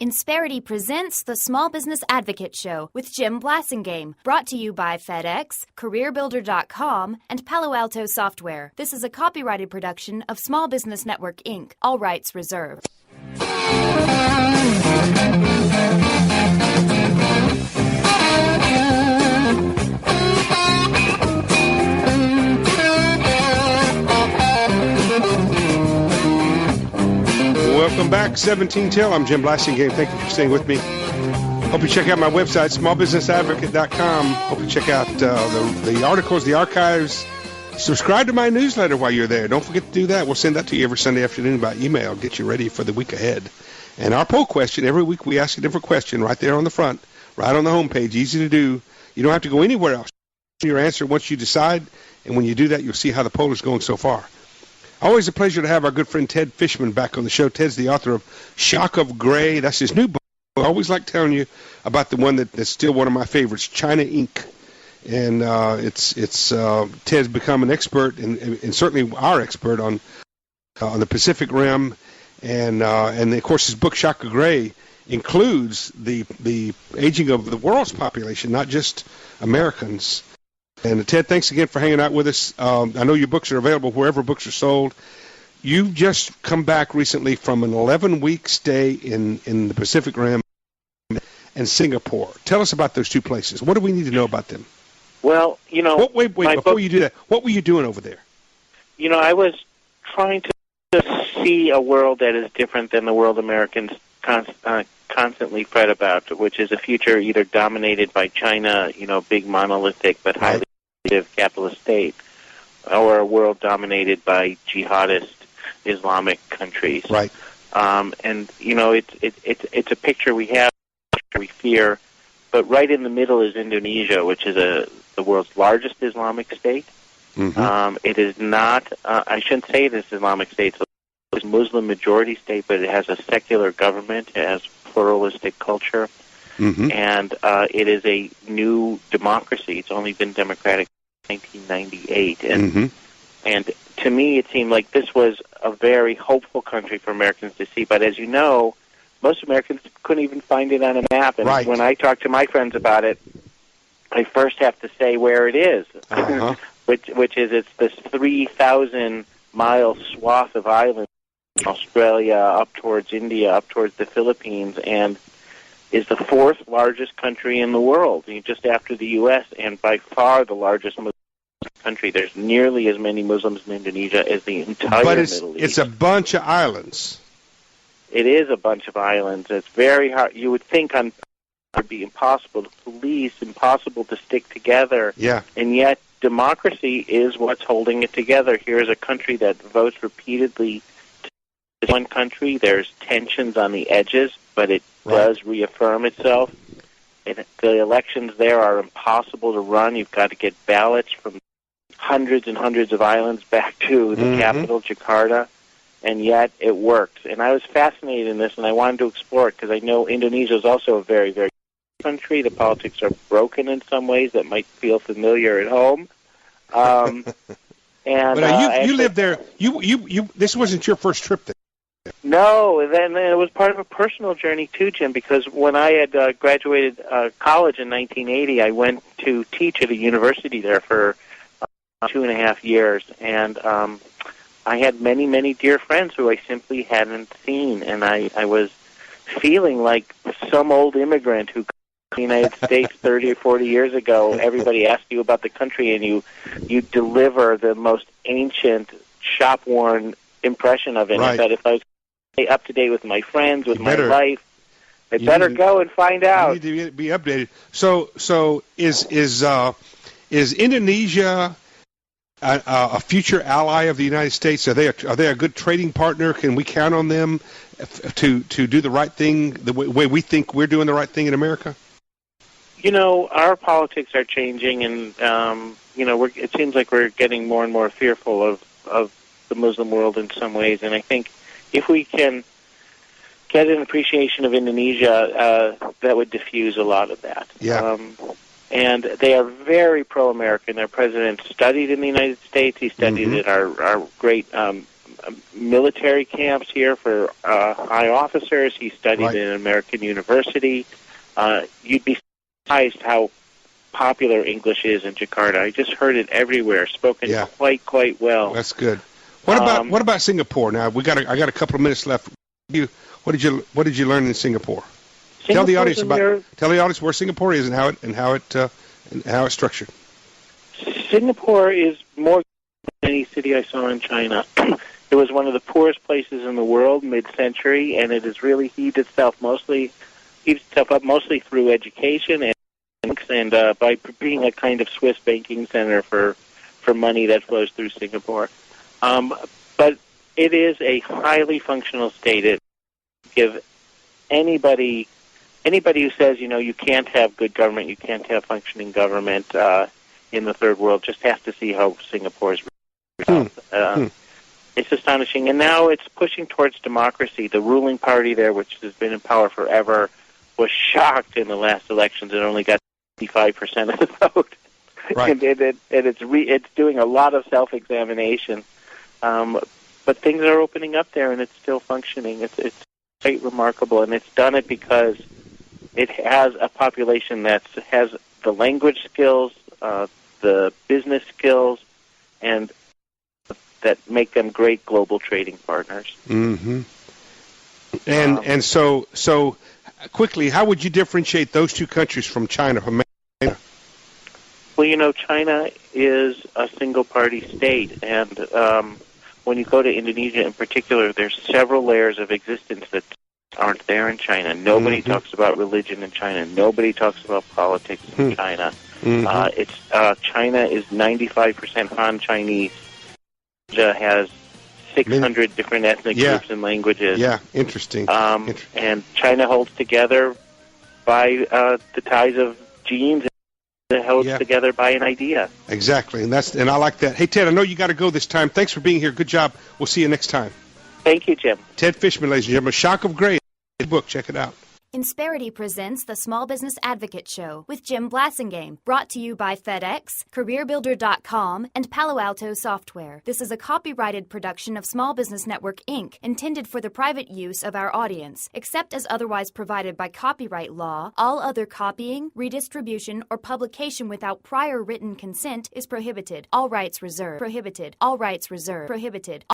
Insperity presents the Small Business Advocate Show with Jim Blasingame, brought to you by FedEx, CareerBuilder.com, and Palo Alto Software. This is a copyrighted production of Small Business Network, Inc., all rights reserved. Welcome back, 17 Till. I'm Jim Blasingame. Thank you for staying with me. Hope you check out my website, smallbusinessadvocate.com. Hope you check out the articles, the archives. Subscribe to my newsletter while you're there. Don't forget to do that. We'll send that to you every Sunday afternoon by email. Get you ready for the week ahead. And our poll question, every week we ask a different question right there on the front, right on the homepage. Easy to do. You don't have to go anywhere else. Your answer once you decide, and when you do that, you'll see how the poll is going so far. Always a pleasure to have our good friend Ted Fishman back on the show. Ted's the author of Shock of Gray. That's his new book. I always like telling you about the one that's still one of my favorites, China Inc. And Ted's become an expert, and certainly our expert on the Pacific Rim. And of course, his book, Shock of Gray, includes the aging of the world's population, not just Americans. And Ted, thanks again for hanging out with us. I know your books are available wherever books are sold. You've just come back recently from an 11-week stay in the Pacific Rim and Singapore. Tell us about those two places. What do we need to know about them? Well, Wait, before you do that, what were you doing over there? I was trying to see a world that is different than the world Americans constantly fret about, which is a future either dominated by China, big monolithic but highly capitalist state, or a world dominated by jihadist Islamic countries. Right. It's a picture we have, we fear, but right in the middle is Indonesia, which is the world's largest Islamic state. Mm-hmm. It is not, I shouldn't say it is Islamic state, it's a Muslim majority state, but it has a secular government, it has pluralistic culture, mm-hmm. and it is a new democracy. It's only been democratic since 1998. And to me, it seemed like this was a very hopeful country for Americans to see. But as you know, most Americans couldn't even find it on a map. And when I talk to my friends about it, I first have to say where it is, uh-huh. which is it's this 3,000-mile swath of islands, Australia, up towards India, up towards the Philippines, and is the fourth largest country in the world, just after the U.S., and by far the largest Muslim country. There's nearly as many Muslims in Indonesia as the entire Middle East. But it's a bunch of islands. It is a bunch of islands. It's very hard. You would think it would be impossible to police, impossible to stick together. Yeah. And yet democracy is what's holding it together. Here's a country that votes repeatedly. One country, there's tensions on the edges, but it does reaffirm itself. The elections there are impossible to run. You've got to get ballots from hundreds and hundreds of islands back to the mm-hmm. capital, Jakarta, and yet it works. And I was fascinated in this, and I wanted to explore it because I know Indonesia is also a very, very country. The politics are broken in some ways that might feel familiar at home. But you lived there. You this wasn't your first trip there. No, and then it was part of a personal journey too, Jim, because when I had graduated college in 1980, I went to teach at a university there for 2.5 years, and I had many, many dear friends who I simply hadn't seen, and I was feeling like some old immigrant who came to the United States 30 or 40 years ago. Everybody asked you about the country, and you deliver the most ancient, shop-worn impression of it. Right. I thought if I was up to date with my friends, with my life, I better go and find out. You need to be updated. So is Indonesia a future ally of the United States? Are they a good trading partner? Can we count on them to do the right thing the way we think we're doing the right thing in America? Our politics are changing, and it seems like we're getting more and more fearful of the Muslim world in some ways, and I think if we can get an appreciation of Indonesia, that would diffuse a lot of that. Yeah. And they are very pro-American. Their president studied in the United States. He studied mm-hmm. at our great military camps here for high officers. He studied Right. in an American university. You'd be surprised how popular English is in Jakarta. I just heard it everywhere, spoken Yeah. quite well. That's good. What about Singapore? Now I got a couple of minutes left. What did you learn in Singapore? Tell the audience where Singapore is and how it's structured. Singapore is more than any city I saw in China. It was one of the poorest places in the world mid-century, and it has really heaved itself up mostly through education and by being a kind of Swiss banking center for money that flows through Singapore. But it is a highly functional state. It give anybody who says, you can't have good government, you can't have functioning government in the third world, just has to see how Singapore's It's astonishing. And now it's pushing towards democracy. The ruling party there, which has been in power forever, was shocked in the last elections and only got 55% of the vote. Right. And it's doing a lot of self-examination. But things are opening up there, and it's still functioning. It's quite remarkable, and it's done it because it has a population that has the language skills, the business skills, and that make them great global trading partners. Mm-hmm. And so quickly, how would you differentiate those two countries from China? Well, China is a single-party state, and when you go to Indonesia in particular, there's several layers of existence that aren't there in China. Nobody talks about religion in China. Nobody talks about politics in China. China is 95% Han Chinese. Asia has 600 different ethnic groups and languages. Yeah, interesting. And China holds together by the ties of genes. It holds together by an idea. Exactly, and I like that. Hey, Ted, I know you got to go this time. Thanks for being here. Good job. We'll see you next time. Thank you, Jim. Ted Fishman, ladies and gentlemen. Shock of Grace book. Check it out. Insperity presents the Small Business Advocate Show with Jim Blasingame, brought to you by FedEx, CareerBuilder.com, and Palo Alto Software. This is a copyrighted production of Small Business Network, Inc., intended for the private use of our audience. Except as otherwise provided by copyright law, all other copying, redistribution, or publication without prior written consent is prohibited. All rights reserved. Prohibited. All rights reserved. Prohibited.